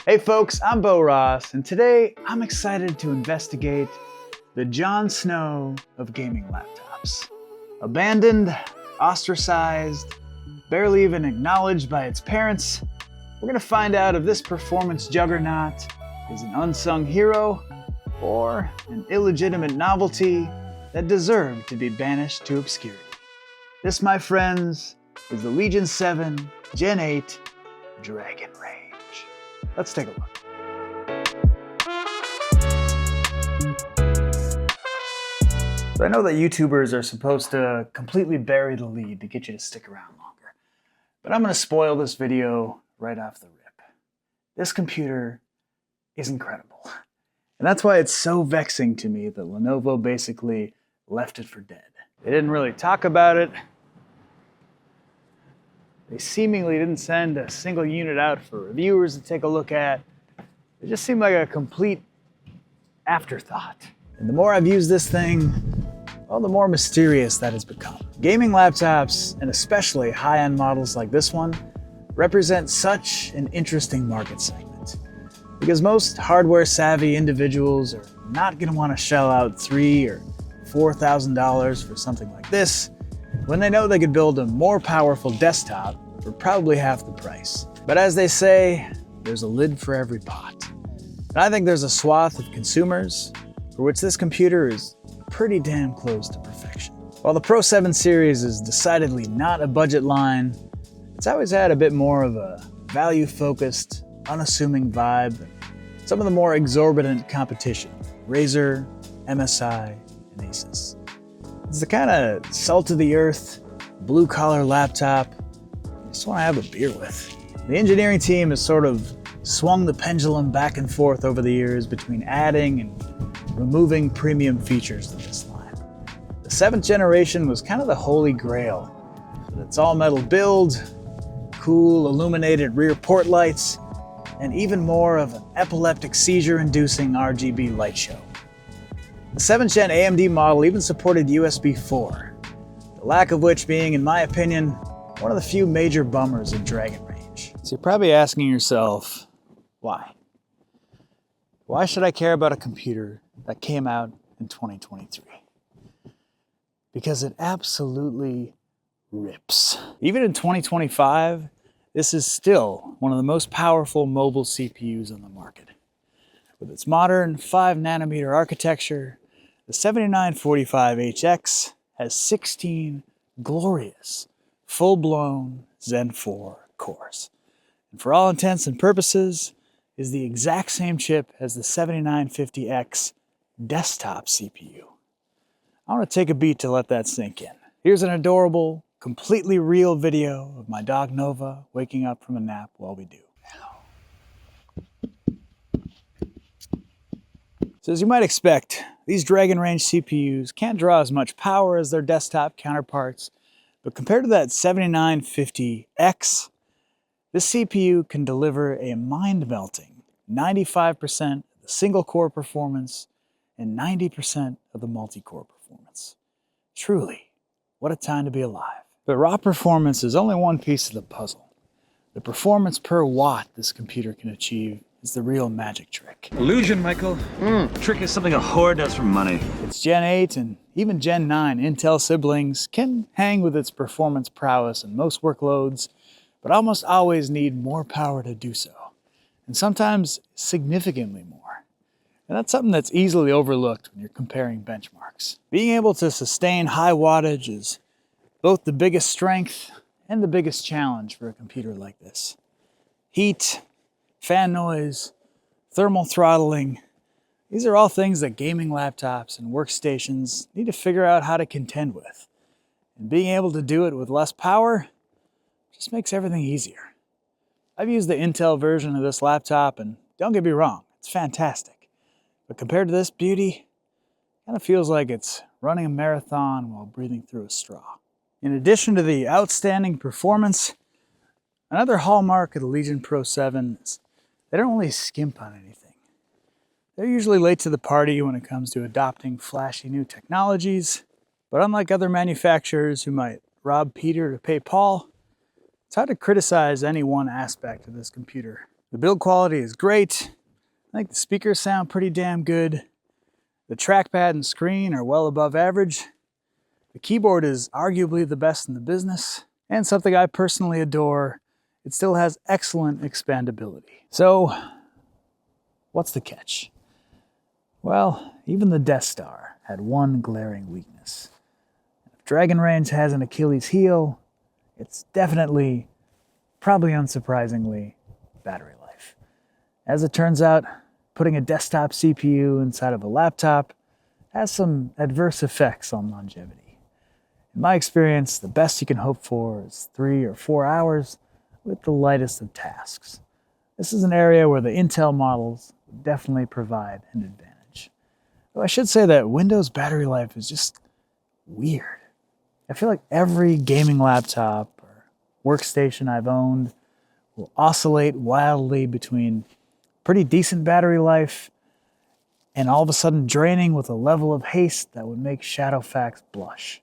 Hey folks, I'm Bo Ross, and today I'm excited to investigate the Jon Snow of gaming laptops. Abandoned, ostracized, barely even acknowledged by its parents, we're gonna find out if this performance juggernaut is an unsung hero or an illegitimate novelty that deserved to be banished to obscurity. This, my friends, is the Legion 7 Gen 8 Dragon Range. Let's take a look. So I know that YouTubers are supposed to completely bury the lead to get you to stick around longer, but I'm going to spoil this video right off the rip. This computer is incredible. And that's why it's so vexing to me that Lenovo basically left it for dead. They didn't really talk about it. They seemingly didn't send a single unit out for reviewers to take a look at. It just seemed like a complete afterthought. And the more I've used this thing, well, the more mysterious that has become. Gaming laptops, and especially high-end models like this one, represent such an interesting market segment. Because most hardware-savvy individuals are not going to want to shell out $3,000 or $4,000 for something like this, when they know they could build a more powerful desktop for probably half the price. But as they say, there's a lid for every pot. And I think there's a swath of consumers for which this computer is pretty damn close to perfection. While the Pro 7 series is decidedly not a budget line, it's always had a bit more of a value-focused, unassuming vibe than some of the more exorbitant competition, Razer, MSI, and Asus. It's the kind of salt-of-the-earth, blue-collar laptop you just want to have a beer with. The engineering team has sort of swung the pendulum back and forth over the years between adding and removing premium features to this line. The 7th generation was kind of the holy grail, with its all-metal build, cool illuminated rear port lights, and even more of an epileptic seizure-inducing RGB light show. The 7th Gen AMD model even supported USB 4, the lack of which being, in my opinion, one of the few major bummers of Dragon Range. So you're probably asking yourself, why? Why should I care about a computer that came out in 2023? Because it absolutely rips. Even in 2025, this is still one of the most powerful mobile CPUs on the market. With its modern 5nm architecture, the 7945HX has 16 glorious, full-blown Zen 4 cores. And for all intents and purposes, is the exact same chip as the 7950X desktop CPU. I want to take a beat to let that sink in. Here's an adorable, completely real video of my dog Nova waking up from a nap while we do. So as you might expect, these Dragon Range CPUs can't draw as much power as their desktop counterparts, but compared to that 7950X, this CPU can deliver a mind-melting 95% of the single-core performance and 90% of the multi-core performance. Truly, what a time to be alive. But raw performance is only one piece of the puzzle. The performance per watt this computer can achieve is the real magic trick. Illusion, Michael. Trick is something a whore does for money. Its Gen 8 and even Gen 9 Intel siblings can hang with its performance prowess in most workloads, but almost always need more power to do so, and sometimes significantly more. And that's something that's easily overlooked when you're comparing benchmarks. Being able to sustain high wattage is both the biggest strength and the biggest challenge for a computer like this. Heat, fan noise, thermal throttling, these are all things that gaming laptops and workstations need to figure out how to contend with. And being able to do it with less power just makes everything easier. I've used the Intel version of this laptop, and don't get me wrong, it's fantastic. But compared to this beauty, it kind of feels like it's running a marathon while breathing through a straw. In addition to the outstanding performance, another hallmark of the Legion Pro 7 is they don't really skimp on anything. They're usually late to the party when it comes to adopting flashy new technologies, but unlike other manufacturers who might rob Peter to pay Paul, it's hard to criticize any one aspect of this computer The build quality is great. I think the speakers sound pretty damn good. The trackpad and screen are well above average. The keyboard is arguably the best in the business, and something I personally adore, it still has excellent expandability. So, what's the catch? Well, even the Death Star had one glaring weakness. If Dragon Range has an Achilles heel, it's definitely, probably unsurprisingly, battery life. As it turns out, putting a desktop CPU inside of a laptop has some adverse effects on longevity. In my experience, the best you can hope for is 3 or 4 hours with the lightest of tasks. This is an area where the Intel models would definitely provide an advantage. Though I should say that Windows battery life is just weird. I feel like every gaming laptop or workstation I've owned will oscillate wildly between pretty decent battery life and all of a sudden draining with a level of haste that would make Shadowfax blush.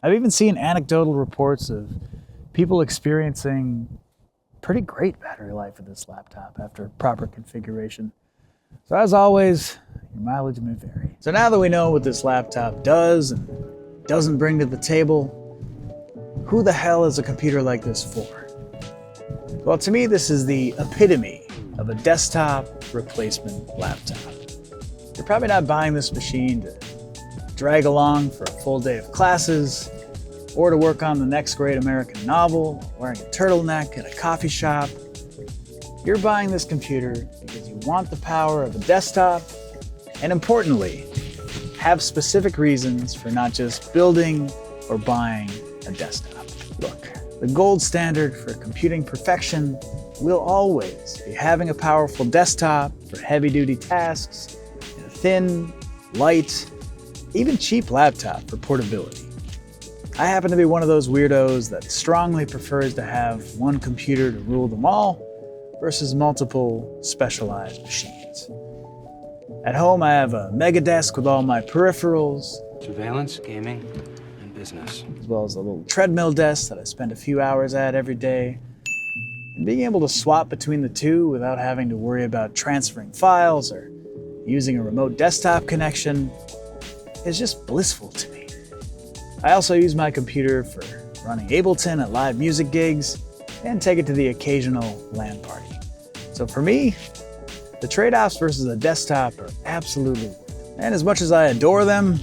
I've even seen anecdotal reports of people experiencing pretty great battery life with this laptop after proper configuration. So as always, your mileage may vary. So now that we know what this laptop does and doesn't bring to the table, who the hell is a computer like this for? Well, to me, this is the epitome of a desktop replacement laptop. You're probably not buying this machine to drag along for a full day of classes, or to work on the next great American novel, wearing a turtleneck at a coffee shop. You're buying this computer because you want the power of a desktop, and importantly, have specific reasons for not just building or buying a desktop. Look, the gold standard for computing perfection will always be having a powerful desktop for heavy-duty tasks, and a thin, light, even cheap laptop for portability. I happen to be one of those weirdos that strongly prefers to have one computer to rule them all versus multiple specialized machines. At home, I have a mega desk with all my peripherals, Surveillance, gaming, and business. as well as a little treadmill desk that I spend a few hours at every day. And being able to swap between the two without having to worry about transferring files or using a remote desktop connection is just blissful to me. I also use my computer for running Ableton at live music gigs and take it to the occasional LAN party. So for me, the trade-offs versus a desktop are absolutely worth it. And as much as I adore them,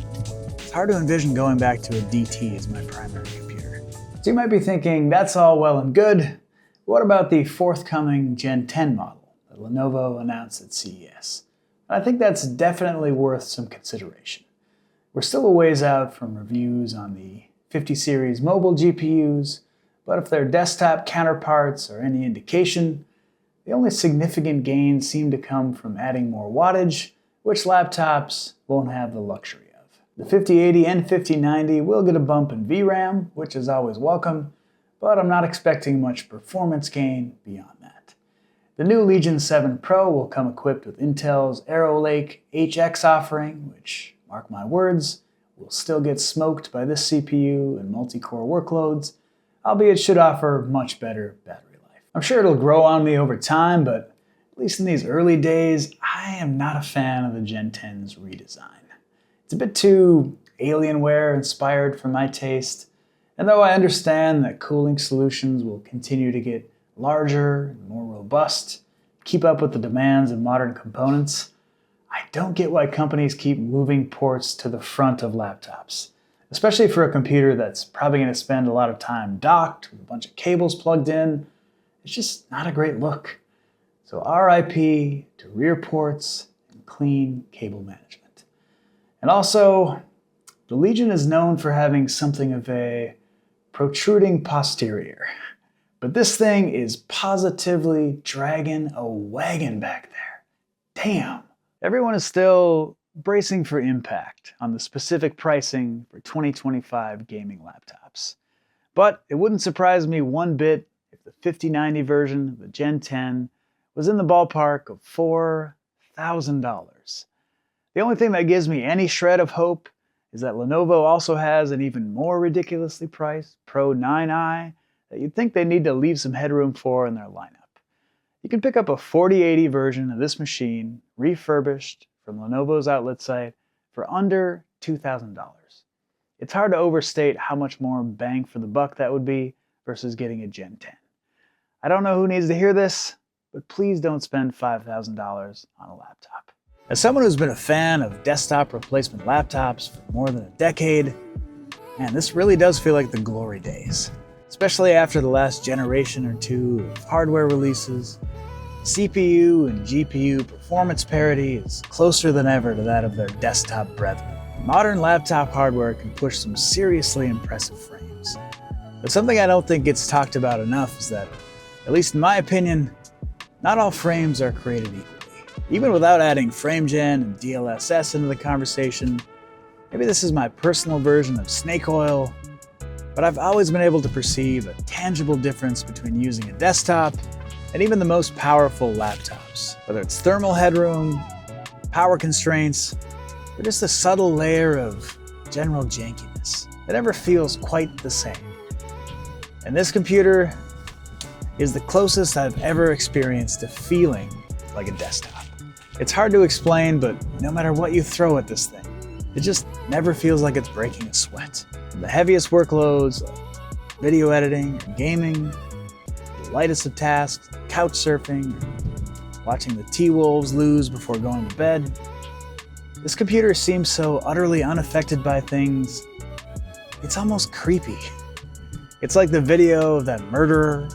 it's hard to envision going back to a DT as my primary computer. So you might be thinking, that's all well and good. What about the forthcoming Gen 10 model that Lenovo announced at CES? I think that's definitely worth some consideration. We're still a ways out from reviews on the 50 series mobile GPUs, but if their desktop counterparts are any indication, the only significant gains seem to come from adding more wattage, which laptops won't have the luxury of. The 5080 and 5090 will get a bump in VRAM, which is always welcome, but I'm not expecting much performance gain beyond that. The new Legion 7 Pro will come equipped with Intel's Arrow Lake HX offering, which, mark my words, will still get smoked by this CPU and multi-core workloads, albeit should offer much better battery life. I'm sure it'll grow on me over time, but at least in these early days, I am not a fan of the Gen 10's redesign. It's a bit too Alienware inspired for my taste, and though I understand that cooling solutions will continue to get larger and more robust, keep up with the demands of modern components, I don't get why companies keep moving ports to the front of laptops, especially for a computer that's probably going to spend a lot of time docked with a bunch of cables plugged in. It's just not a great look. So RIP to rear ports and clean cable management. And also, the Legion is known for having something of a protruding posterior. But this thing is positively dragging a wagon back there. Damn. Everyone is still bracing for impact on the specific pricing for 2025 gaming laptops. But it wouldn't surprise me one bit if the 5090 version of the Gen 10 was in the ballpark of $4,000. The only thing that gives me any shred of hope is that Lenovo also has an even more ridiculously priced Pro 9i that you'd think they need to leave some headroom for in their lineup. You can pick up a 4080 version of this machine, refurbished from Lenovo's outlet site, for under $2,000. It's hard to overstate how much more bang for the buck that would be versus getting a Gen 10. I don't know who needs to hear this, but please don't spend $5,000 on a laptop. As someone who's been a fan of desktop replacement laptops for more than a decade, man, this really does feel like the glory days. Especially after the last generation or two of hardware releases, CPU and GPU performance parity is closer than ever to that of their desktop brethren. Modern laptop hardware can push some seriously impressive frames. But something I don't think gets talked about enough is that, at least in my opinion, not all frames are created equally. Even without adding FrameGen and DLSS into the conversation, maybe this is my personal version of snake oil, but I've always been able to perceive a tangible difference between using a desktop and even the most powerful laptops. Whether it's thermal headroom, power constraints, or just a subtle layer of general jankiness. It never feels quite the same. And this computer is the closest I've ever experienced to feeling like a desktop. It's hard to explain, but no matter what you throw at this thing, it just never feels like it's breaking a sweat. The heaviest workloads, like video editing or gaming, the lightest of tasks, like couch surfing, or watching the T-Wolves lose before going to bed. This computer seems so utterly unaffected by things, it's almost creepy. It's like the video of that murderer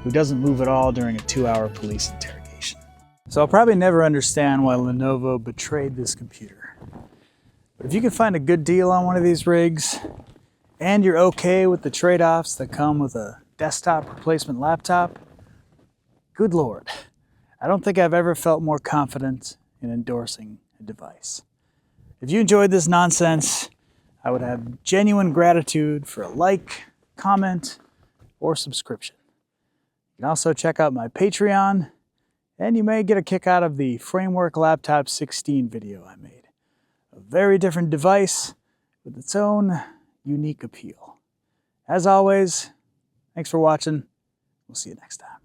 who doesn't move at all during a 2-hour police interrogation. So I'll probably never understand why Lenovo betrayed this computer. But if you can find a good deal on one of these rigs, and you're okay with the trade-offs that come with a desktop replacement laptop, good Lord, I don't think I've ever felt more confident in endorsing a device. If you enjoyed this nonsense, I would have genuine gratitude for a like, comment, or subscription. You can also check out my Patreon, and you may get a kick out of the Framework Laptop 16 video I made. A very different device with its own unique appeal. As always, thanks for watching. We'll see you next time.